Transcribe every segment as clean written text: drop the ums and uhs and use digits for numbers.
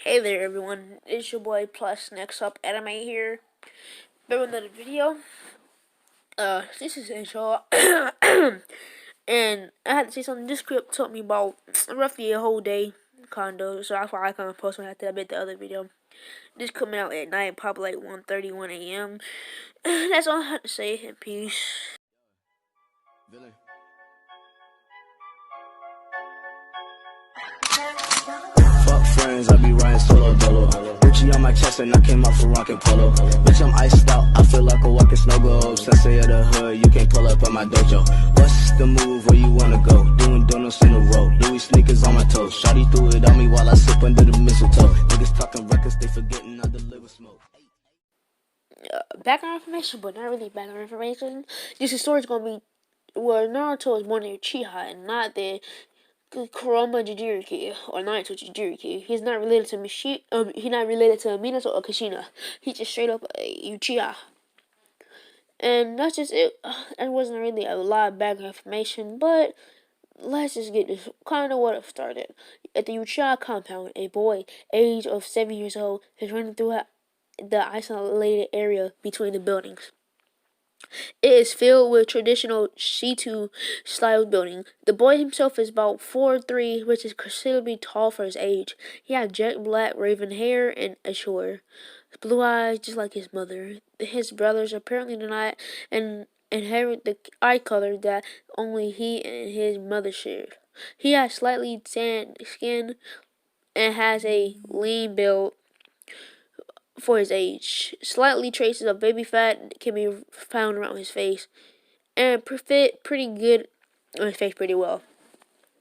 Hey there everyone, it's your boy Plus Next Up Anime here. Back with another video. This is intro. And I had to say something. This script took me about roughly a whole day, kinda. So that's why I kinda posted after I made the other video. This coming out at night, probably like 1:31 a.m. That's all I had to say, and peace. Fuck friends, I be riding solo dolo. Uchiha on my chest and I came out for rockin' polo. Bitch, I'm iced out, I feel like a walking snow globe. Sensei of the hood, you can't pull up on my dojo. What's the move, where you wanna go? Doing donuts in a row, Louis sneakers on my toes. Shawty threw it on me while I sip under the mistletoe. Niggas talking records, they forgetting I deliver smoke. Background information, but not really background information. This story's gonna be where Naruto is born in Uchiha and not the Kurama Jinchuriki or Naruto Jinchuriki. He's not related to he's not related to Minato or Kushina. He's just straight up a Uchiha. And that's just it. That wasn't really a lot of background information, but let's just get this kind of what it started. At the Uchiha compound, a boy, age of 7 years old, is running through the isolated area between the buildings. It is filled with traditional Shitu style building. The boy himself is about 4'3", which is considerably tall for his age. He had jet black raven hair and ashore blue eyes, just like his mother. His brothers apparently do not inherit the eye color that only he and his mother shared. He has slightly tanned skin and has a lean build for his age. Slightly traces of baby fat can be found around his face, and fit pretty good on his face pretty well.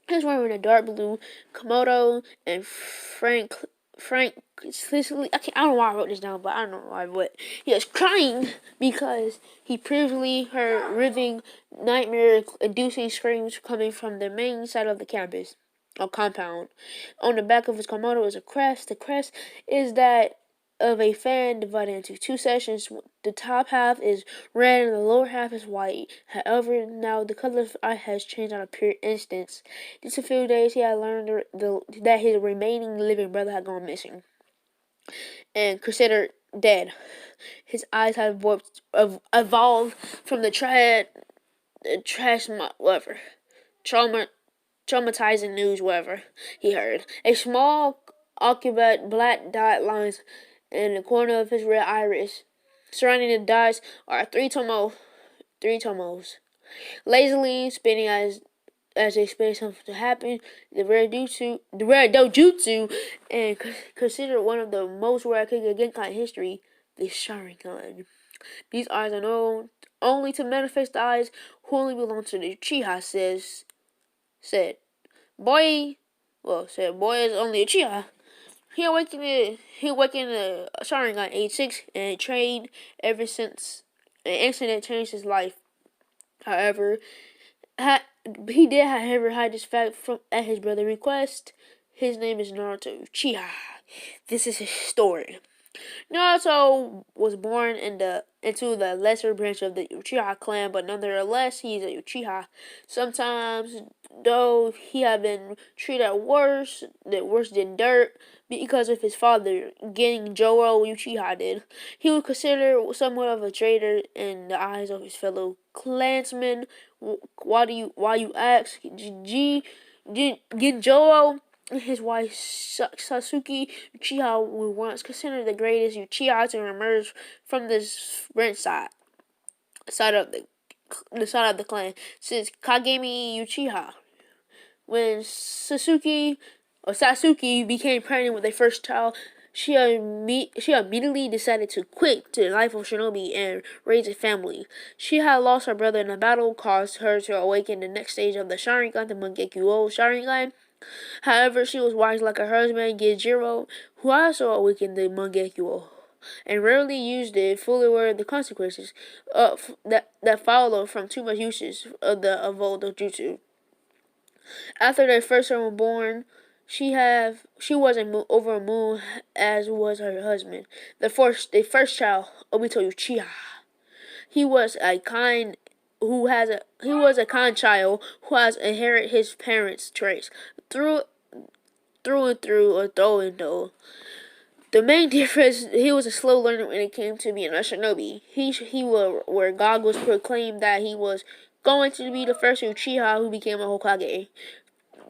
He's wearing a dark blue Komodo and Frank Sicily. I don't know why I wrote this down, but I don't know why. But he was crying because he previously heard riving, nightmare-inducing screams coming from the main side of the campus or compound. On the back of his Komodo is a crest. The crest is that of a fan divided into two sections. The top half is red and the lower half is white. However, now the color of the eye has changed on a pure instance. Just a few days he had learned that his remaining living brother had gone missing and considered dead. His eyes had evolved from the traumatizing news, whatever he heard. A small ocuvite black dot lines in the corner of his red iris. Surrounding the dots are three tomos. Lazily spinning as they expect something to happen. The rare dojutsu, and considered one of the most rare Genkai in history, the Sharingan. These eyes are known only to manifest eyes who only belong to the Uchiha, said. Boy is only a Uchiha. He awakened the Sharingan at age 6 and trained ever since an incident changed his life. However, he did, however, hide this fact at his brother's request. His name is Naruto Uchiha. This is his story. Naruto was born into the lesser branch of the Uchiha clan, but nonetheless, he's a Uchiha. Sometimes, though, he had been treated worse than dirt because of his father getting Joro Uchiha did. He was considered somewhat of a traitor in the eyes of his fellow clansmen. Why you ask? Joro and his wife Sasuke Uchiha were once considered the greatest Uchiha to emerge from this branch side of the clan since Kagami Uchiha. When Sasuke became pregnant with their first child, she immediately decided to quit the life of shinobi and raise a family. She had lost her brother in a battle, caused her to awaken the next stage of the Sharingan, the Mangekyo Sharingan. However, she was wise like her husband, Genjiro, who also awakened the Mangekyo, and rarely used it, fully aware of the consequences that followed from too much usage of the evolved jutsu. After their first son was born, she was over a moon, as was her husband. The first child, Obito Uchiha. He was a kind child who has inherited his parents' traits. through and through, or through and through. The main difference, he was a slow learner when it came to being a shinobi. He where God was proclaimed that he was going to be the first Uchiha who became a Hokage.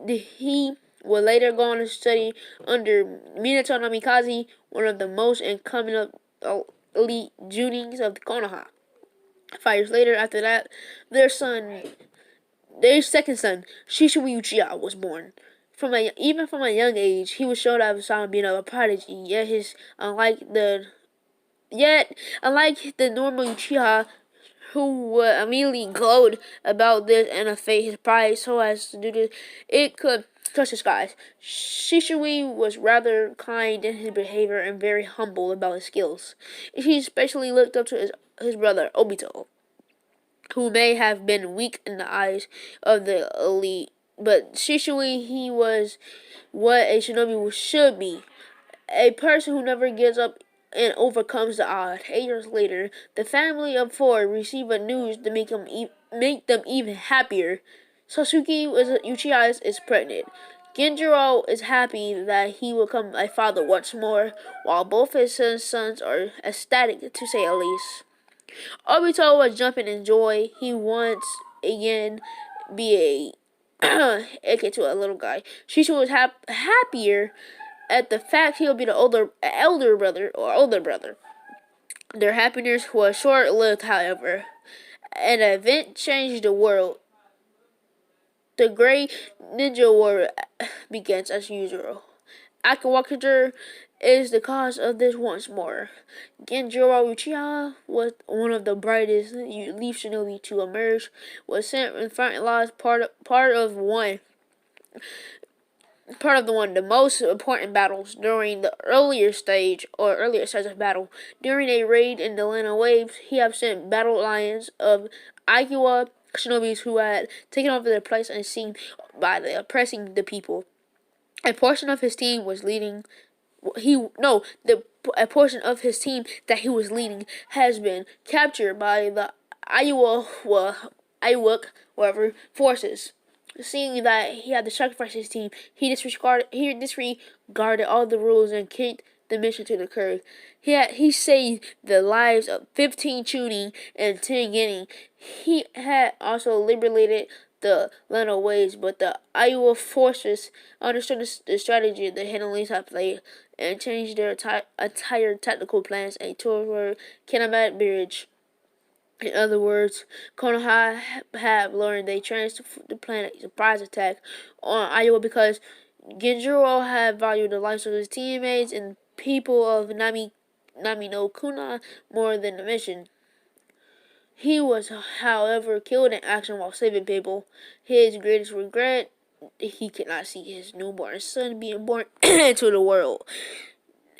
He would later go on to study under Minato Namikaze, one of the most and coming up elite junins of the Konoha. 5 years later, after that, their second son, Shishui Uchiha, was born. Even from a young age, he was showed out as being a prodigy. Unlike the normal Uchiha, who would immediately glowed about this and affect his pride so as to do this, it could touch the skies. Shishui was rather kind in his behavior and very humble about his skills. He especially looked up to his brother Obito, who may have been weak in the eyes of the elite. But Shishui, he was what a shinobi should be. A person who never gives up and overcomes the odds. 8 years later, the family of four receive a news to make them even happier. Sasuke Uchiha is pregnant. Genjiro is happy that he will become a father once more, while both his sons are ecstatic to say the least. Obito was jumping in joy. He once again be a aka to a little guy. Shishu was happier at the fact he'll be the elder brother or older brother. Their happiness was short-lived, however. An event changed the world. The Great Ninja War begins as usual. Akawakager is the cause of this once more. Genjiro Uchiha was one of the brightest leaf shinobi to emerge, was sent in front lines part of the most important battles during the earlier stage of battle. During a raid in the land of waves, he had sent battle lions of Aikiwa shinobis who had taken over their place and seen by the oppressing the people. A portion of his team was leading. A portion of his team that he was leading has been captured by the Iwok forces. Seeing that he had to sacrifice his team, he disregarded all the rules and kicked the mission to the curb. He saved the lives of 15 Chunin and 10 Genin. He had also liberated the land of waves, but the Iowa forces understood the strategy the Hidden had played and changed their entire tactical plans and toward Kanamat Bridge. In other words, Konoha had learned they changed to plan a surprise attack on Iowa because Genjiro had valued the lives of his teammates and people of Nami no Kuna more than the mission. He was, however, killed in action while saving people. His greatest regret, he could not see his newborn son being born into the world.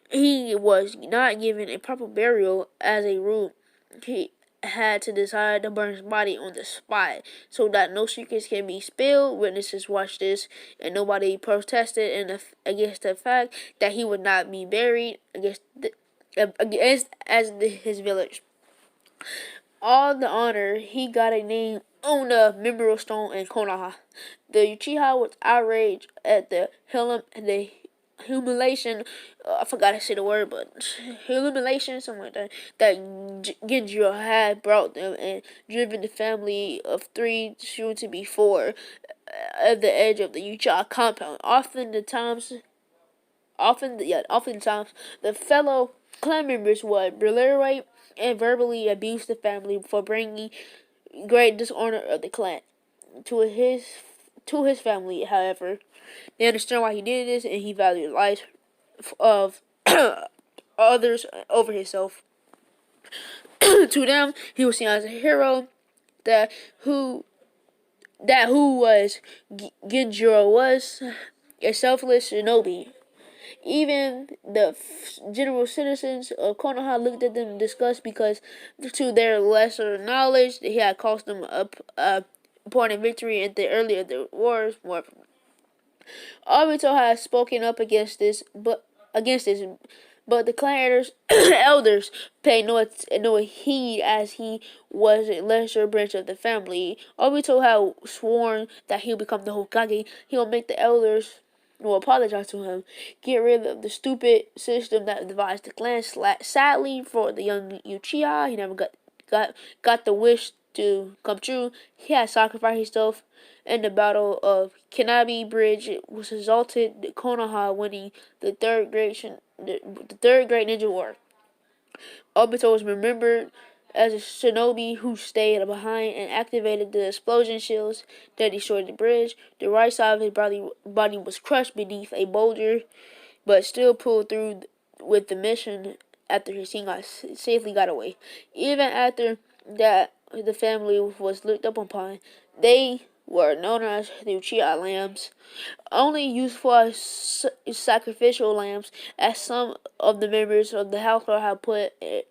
He was not given a proper burial as a rule. He had to decide to burn his body on the spot so that no secrets can be spilled. Witnesses watched this and nobody protested against the fact that he would not be buried his village. All the honor, he got a name on the memorial stone in Konoha. The Uchiha was outraged at the humiliation. I forgot to say the word, but humiliation, something like that. That Genjiro had brought them and driven the family of three, soon to be four, at the edge of the Uchiha compound. Oftentimes, the fellow clan members would belittle and verbally abuse the family for bringing great dishonor of the clan to his family. However, they understand why he did this, and he valued the life of others over himself. To them, he was seen as a hero. Who was Genjiro was a selfless shinobi. Even the general citizens of Konoha looked at them in disgust because, to their lesser knowledge, he had cost them a important victory in the earlier the wars. Obito has spoken up against this, but the clan elders paid no heed as he was a lesser branch of the family. Obito had sworn that he'll become the Hokage. He'll make the elders will apologize to him, get rid of the stupid system that divides the clan. Sadly for the young Uchiha, he never got the wish to come true. He had sacrificed himself in the Battle of Kanabi Bridge. It was resulted in Konoha winning the third great ninja war. Obito was remembered as a shinobi who stayed behind and activated the explosion shields that destroyed the bridge. The right side of his body was crushed beneath a boulder, but still pulled through with the mission after his team safely got away. Even after that, the family was looked up upon. They were known as the Uchiha lambs, only useful as sacrificial lambs, as some of the members of the household had put it.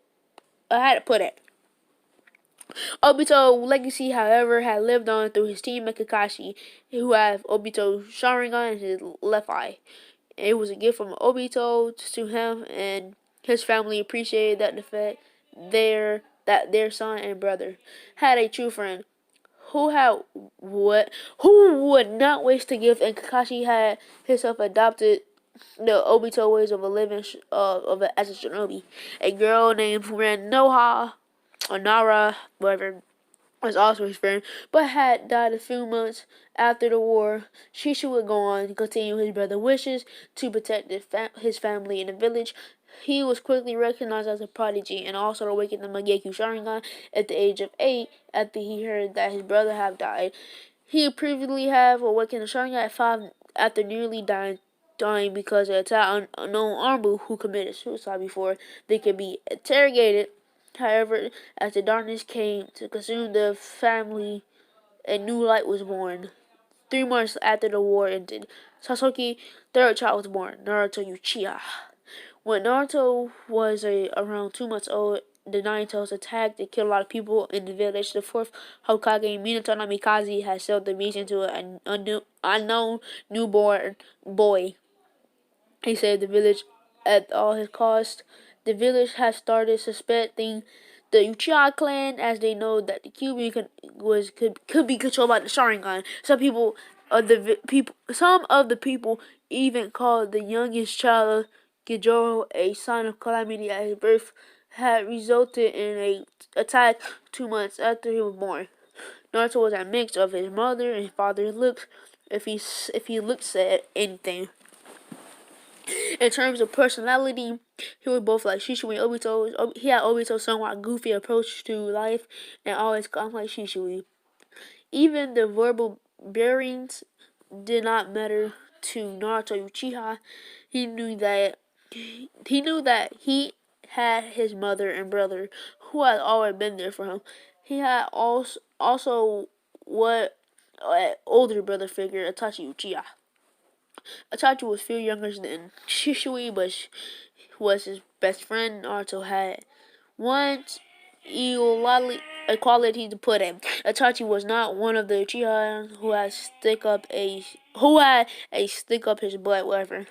Obito's legacy, however, had lived on through his teammate Kakashi, who had Obito's Sharingan in his left eye. It was a gift from Obito to him, and his family appreciated that the fact that their son and brother had a true friend who had who would not waste a gift, and Kakashi had himself adopted the Obito ways of a living as a shinobi. A girl named Noha or Nara, whatever, was also his friend, but had died a few months after the war. Shishu would go on to continue his brother's wishes to protect his family in the village. He was quickly recognized as a prodigy and also awakened the Mangekyou Sharingan at the age of 8 after he heard that his brother had died. He previously had awakened the Sharingan at 5 after nearly dying because of attack unknown Armbu who committed suicide before they could be interrogated. However, as the darkness came to consume the family, a new light was born. 3 months after the war ended, Sasuke's third child was born, Naruto Uchiha. When Naruto was around 2 months old, the Nine Tails attacked and killed a lot of people in the village. The fourth Hokage, Minato Namikaze, had sold the beast into an unknown newborn boy. He saved the village at all his cost. The village has started suspecting the Uchiha clan as they know that the Kyuubi could be controlled by the Sharingan. Some of the people even called the youngest child Gijoro a sign of calamity at his birth had resulted in an attack 2 months after he was born. Naruto was a mix of his mother and father's looks. If he looked at anything. In terms of personality, he was both like Shisui and Obito. He had Obito's somewhat goofy approach to life and always calm like Shisui. Even the verbal bearings did not matter to Naruto Uchiha. He knew that he had his mother and brother who had always been there for him. He had also what older brother figure, Itachi Uchiha. Itachi was a few younger than Shisui, but was his best friend. Naruto had one equality to put in. Itachi was not one of the Uchiha who had stick up his butt, whatever.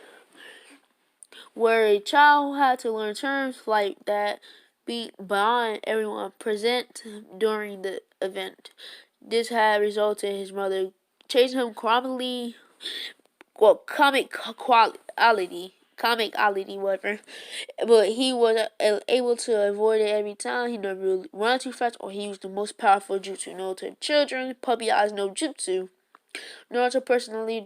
Where a child had to learn terms like that be beyond everyone present during the event. This had resulted in his mother chasing him chronically, comic-ality, whatever. But he was able to avoid it every time. He never really run too fast, or he used the most powerful jutsu known to children, puppy eyes no jutsu. Naruto personally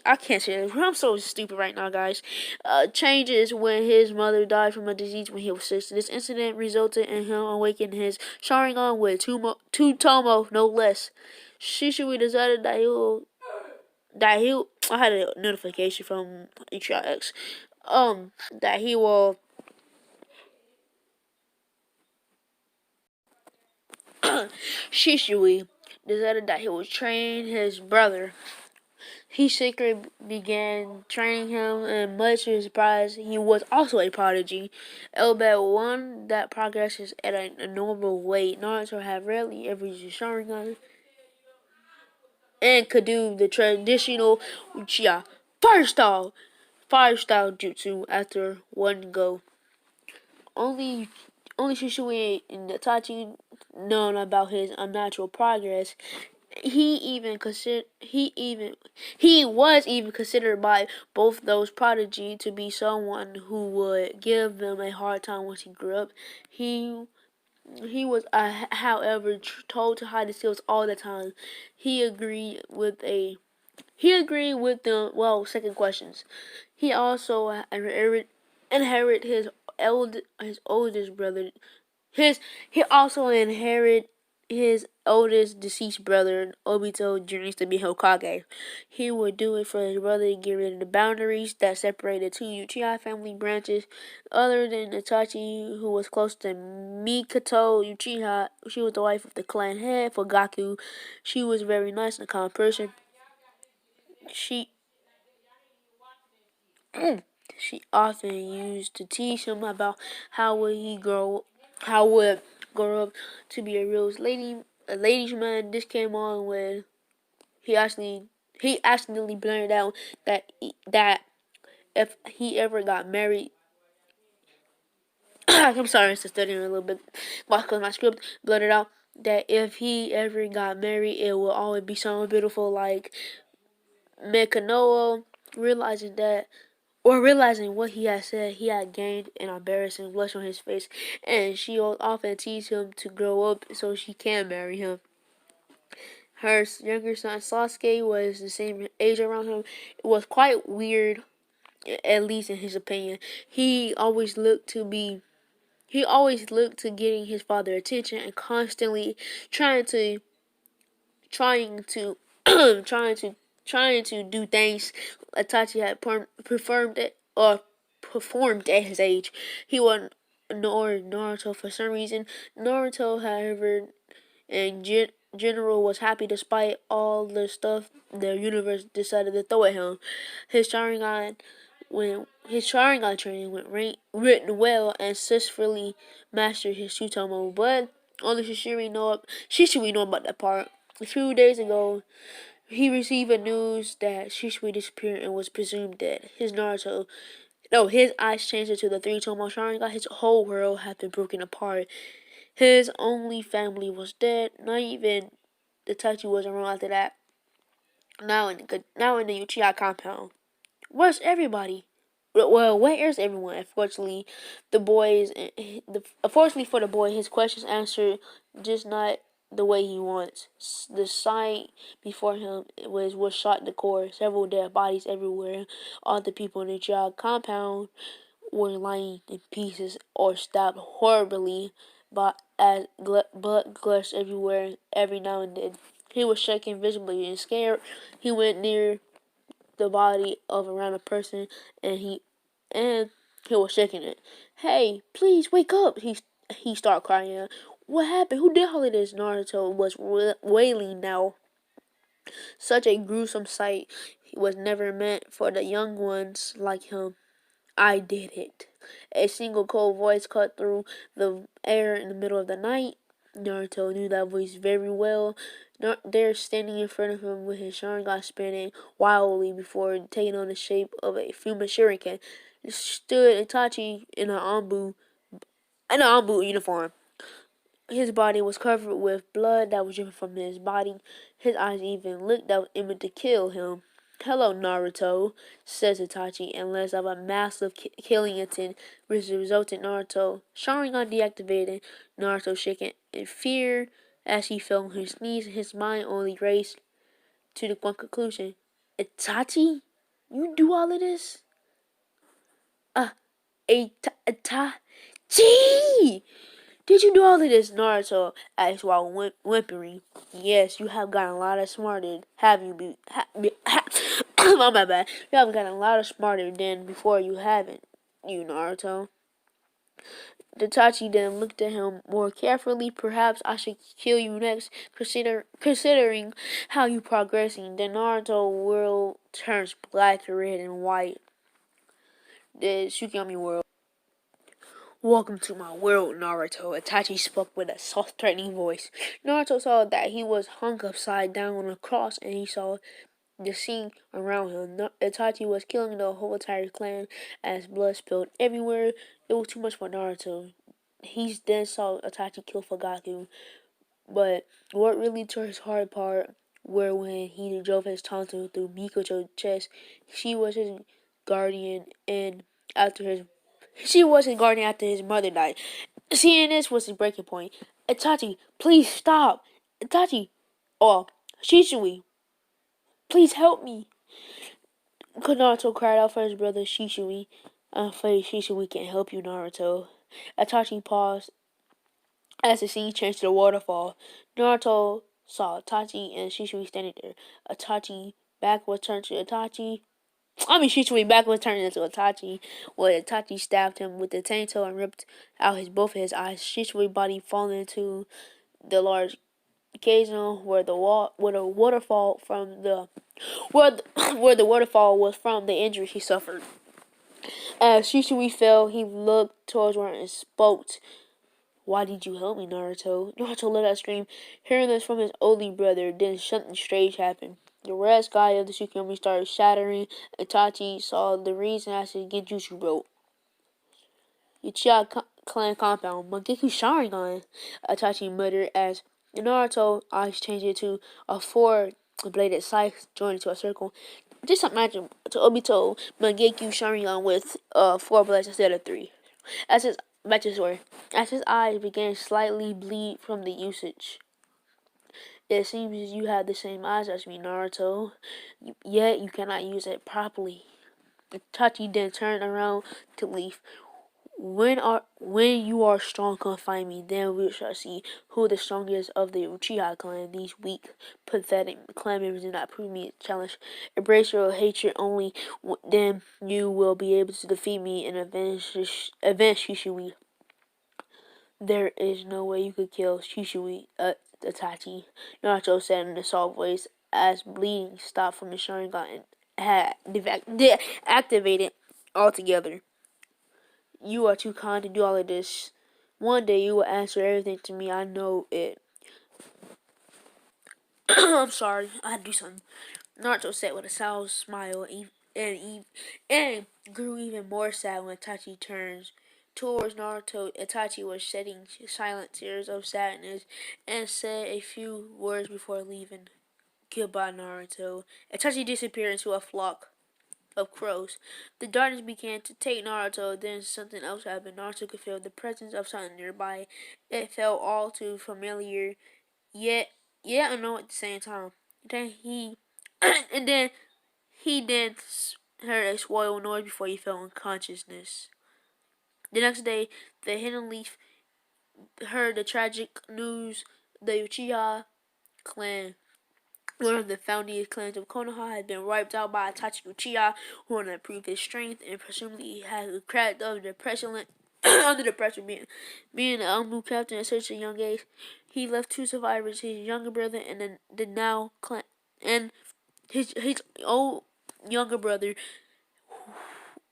I can't say this. I'm so stupid right now, guys. Changes when his mother died from a disease when he was 6. This incident resulted in him awakening his Sharingan with two Tomo, no less. Shisui decided that I had a notification from Uchiha X. That he will Shisui decided that he would train his brother. He secretly began training him, and much to his surprise, he was also a prodigy. Albeit one that progresses at a normal rate. Naruto had rarely ever used Sharingan and could do the traditional Uchiha fire style jutsu after one go. Only Shisui and Itachi known about his unnatural progress. he was even considered by both those prodigy to be someone who would give them a hard time once he grew up. He he was, however, told to hide his skills all the time. He agreed with a he agreed with the second questions. He also inherit his oldest brother. He also inherit his oldest deceased brother Obito's dreams to be Hokage. He would do it for his brother to get rid of the boundaries that separated two Uchiha family branches. Other than Itachi, who was close to Mikoto Uchiha, she was the wife of the clan head for Gaku. She was very nice and a calm person. She she often used to tease him about how would grow up to be a ladies man. This came on when he actually he accidentally blurted out that if he ever got married. I'm sorry, I'm stuttering a little bit because my script blurted out that if he ever got married, it will always be someone beautiful like Mekanoa, realizing that or realizing what he had said, he had gained an embarrassing blush on his face, and she would often tease him to grow up so she can marry him. Her younger son Sasuke was the same age around him. It was quite weird, at least in his opinion. He always looked to getting his father's attention and constantly trying to trying to trying to trying to do things Itachi had performed at his age. He wouldn't ignore Naruto for some reason. Naruto, however, in general, was happy despite all the stuff the universe decided to throw at him. His Sharingan his Sharingan training written well and successfully mastered his Shutomo, but only Shishui know about that part. A few days ago, he received a news that Shisui disappeared and was presumed dead. His eyes changed into the three Tomo Sharingan. His whole world had been broken apart. His only family was dead. Not even Itachi was around after that. Now in the Uchiha compound. Where's everybody? Well, where is everyone? Unfortunately for the boy, his questions answered just not the way he wants. The sight before him was shot in the core. Several dead bodies everywhere. All the people in the job compound were lying in pieces or stabbed horribly, but as blood gushed everywhere every now and then. He was shaking visibly and scared. He went near the body of a random person and he was shaking it. Hey, please wake up! He started crying. What happened? Who did all of this? Naruto was wailing now. Such a gruesome sight was never meant for the young ones like him. I did it. A single cold voice cut through the air in the middle of the night. Naruto knew that voice very well. There, standing in front of him with his Sharingan spinning wildly before taking on the shape of a Fuma Shuriken, stood Itachi in an Anbu uniform. His body was covered with blood that was dripping from his body. His eyes even looked out aiming to kill him. Hello, Naruto, says Itachi, and lets out a massive killing intent, which resulted in Naruto Sharingan deactivated. Naruto shaking in fear as he fell on his knees. His mind only raced to the one conclusion: Itachi, you do all of this? Itachi! Did you do all of this? Naruto asked while whimpering. Yes, you have gotten a lot smarter, have you? Oh, my bad. You have gotten a lot smarter than before, you haven't, you Naruto. Itachi then looked at him more carefully. Perhaps I should kill you next, considering how you progressing. The Naruto world turns black, red, and white. The Tsukiyami world. Welcome to my world, Naruto. Itachi spoke with a soft, threatening voice. Naruto saw that he was hung upside down on a cross, and he saw the scene around him. Itachi was killing the whole entire clan as blood spilled everywhere. It was too much for Naruto. He then saw Itachi kill Fugaku. But what really tore his heart apart where when he drove his tonsil through Mikoto's chest, she was his guardian and after his she was his guardian after his mother died. Seeing this was his breaking point. Itachi, please stop. Itachi, oh, Shisui, please help me. Naruto cried out for his brother Shisui. I'm afraid Shisui can't help you, Naruto. Itachi paused as the scene changed to the waterfall. Naruto saw Itachi and Shisui standing there. Itachi back was turned to Itachi. Shisui back was turned into Itachi, where Itachi stabbed him with the tainto and ripped out both of his eyes. Shisui's body falling into the large chasm where the waterfall from the where the, where the waterfall was from the injury he suffered. As Shisui fell, he looked towards her and spoke. Why did you help me, Naruto? Naruto let out a scream, hearing this from his only brother. Then something strange happened. The red sky of the Tsukuyomi started shattering. Itachi saw the reason as his Genjutsu broke. Uchiha clan compound. Mangekyou Sharingan, Itachi muttered as Naruto's eyes changed into a four-bladed scythe joined into a circle. Just imagine to Obito Mangekyou Sharingan with four blades instead of three. As his back to the story. As his eyes began slightly bleed from the usage. It seems you have the same eyes as me, Naruto. Yet you cannot use it properly. Itachi then turned around to leave. When you are strong, come find me. Then we shall see who the strongest of the Uchiha clan. These weak, pathetic clan members do not prove me a challenge. Embrace your hatred only. Then you will be able to defeat me and avenge Shisui. There is no way you could kill Shisui, Itachi. Naruto said in a soft voice as bleeding stopped from the Sharingan and had deactivated altogether. You are too kind to do all of this. One day you will answer everything to me. I know it. I'm sorry. I had to do something. Naruto said with a sour smile and grew even more sad when Itachi turns towards Naruto. Itachi was shedding silent tears of sadness and said a few words before leaving. Goodbye, Naruto. Itachi disappeared into a flock of crows. The darkness began to take Naruto, then something else happened. Naruto could feel the presence of something nearby. It felt all too familiar, yet unknown at the same time. Then he and then heard a swirl noise before he fell unconsciousness. The next day, the Hidden Leaf heard the tragic news. The Uchiha clan, one of the founding clans of Konoha, had been wiped out by Itachi Uchiha, who had improved his strength and presumably had cracked under the pressure, being an Ambu captain at such a young age. He left two survivors, his younger brother and the now clan, and his old younger brother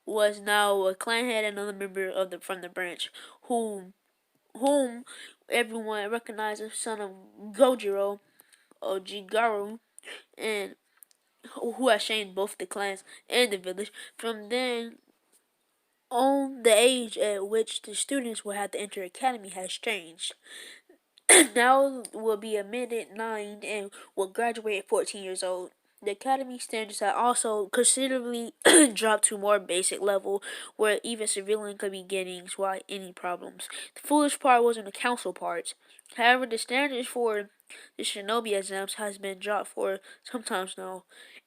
was now a clan head and another member of from the branch, whom everyone recognized as son of Gojiro or Jigaru, and who had shamed both the clans and the village. From then on, the age at which the students will have to enter academy has changed. Now will be admitted 9 and will graduate at 14 years old. The academy standards have also considerably dropped to more basic level where even civilian could be getting without any problems. The foolish part wasn't the council parts. However, the standards for the shinobi exams has been dropped for sometimes now.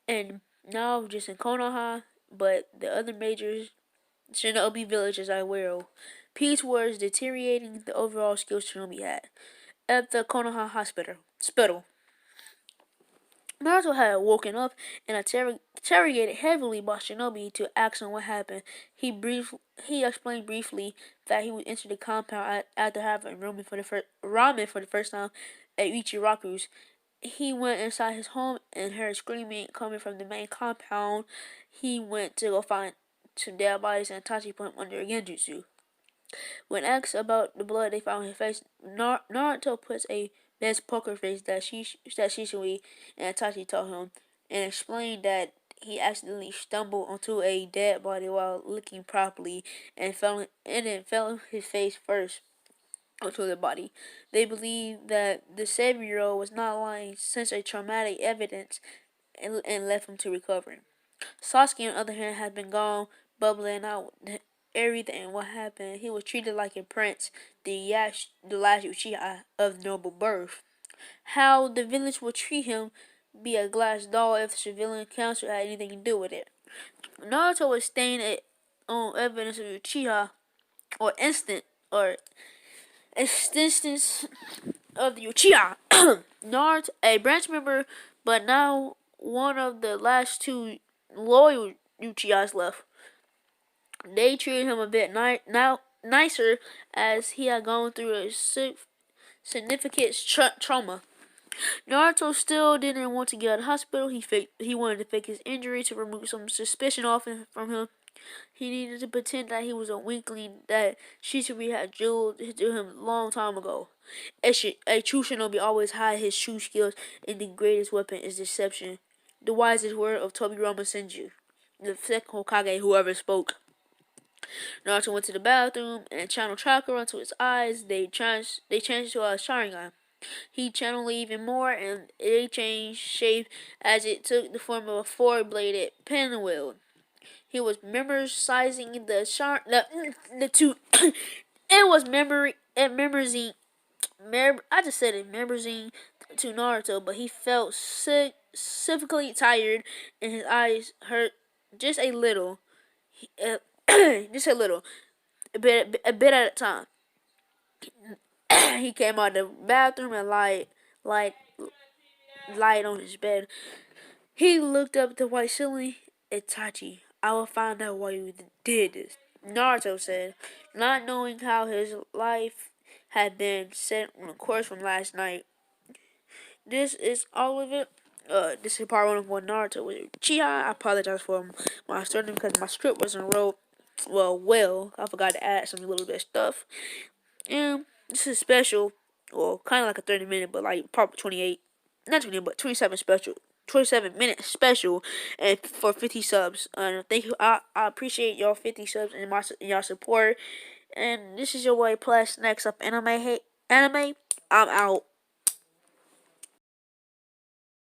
And now just in Konoha, but the other major shinobi villages as well. Peace was deteriorating the overall skills shinobi had. At the Konoha hospital. Naruto had woken up and interrogated heavily by Shinobi to ask him what happened. He explained briefly that he would enter the compound after having ramen for the first time at Ichiraku's. He went inside his home and heard screaming coming from the main compound. He went to go find some dead bodies and Tachi put him under a genjutsu. When asked about the blood they found on his face, Naruto puts a best poker face that Shisui and Itachi taught him, and explained that he accidentally stumbled onto a dead body while looking properly and fell his face first onto their body. They believe that the 7-year-old was not lying since a traumatic evidence and left him to recover. Sasuke, on the other hand, has been gone, bubbling out everything what happened. He was treated like a prince, the last Uchiha of noble birth. How the village would treat him be a glass doll if the civilian council had anything to do with it. Naruto was staying on evidence of Uchiha or instance of the Uchiha. Naruto, a branch member, but now one of the last two loyal Uchihas left. They treated him a bit nicer as he had gone through a significant trauma. Naruto still didn't want to get out of the hospital. He wanted to fake his injury to remove some suspicion from him. He needed to pretend that he was a weakling that Shizuru had drilled to him a long time ago. A true shinobi always hide his true skills, and the greatest weapon is deception. The wisest word of Tobirama Senju, the second Hokage who ever spoke. Naruto went to the bathroom and channeled chakra into his eyes. They changed to a Sharingan. He channeled even more, and it changed shape as it took the form of a four-bladed pinwheel. He was memorizing the two. It was memorizing. I just said it, memorizing to Naruto, but he felt specifically tired, and his eyes hurt just a little. Just a little, a bit at a time. He came out of the bathroom and lied on his bed. He looked up at the white ceiling. Itachi, I will find out why you did this, Naruto said, not knowing how his life had been set on a course from last night. This is all of it. This is part 1 of what Naruto was Uchiha. I apologize for my starting because my script wasn't wrote well. I forgot to add some little bit of stuff. And this is special. Well, kind of like a 30-minute, but like part 28. Not 20, but 27 special. 27-minute special, and for 50 subs. Thank you. I appreciate y'all 50 subs and y'all support. And this is your boy Plus. Next up, anime. I'm out.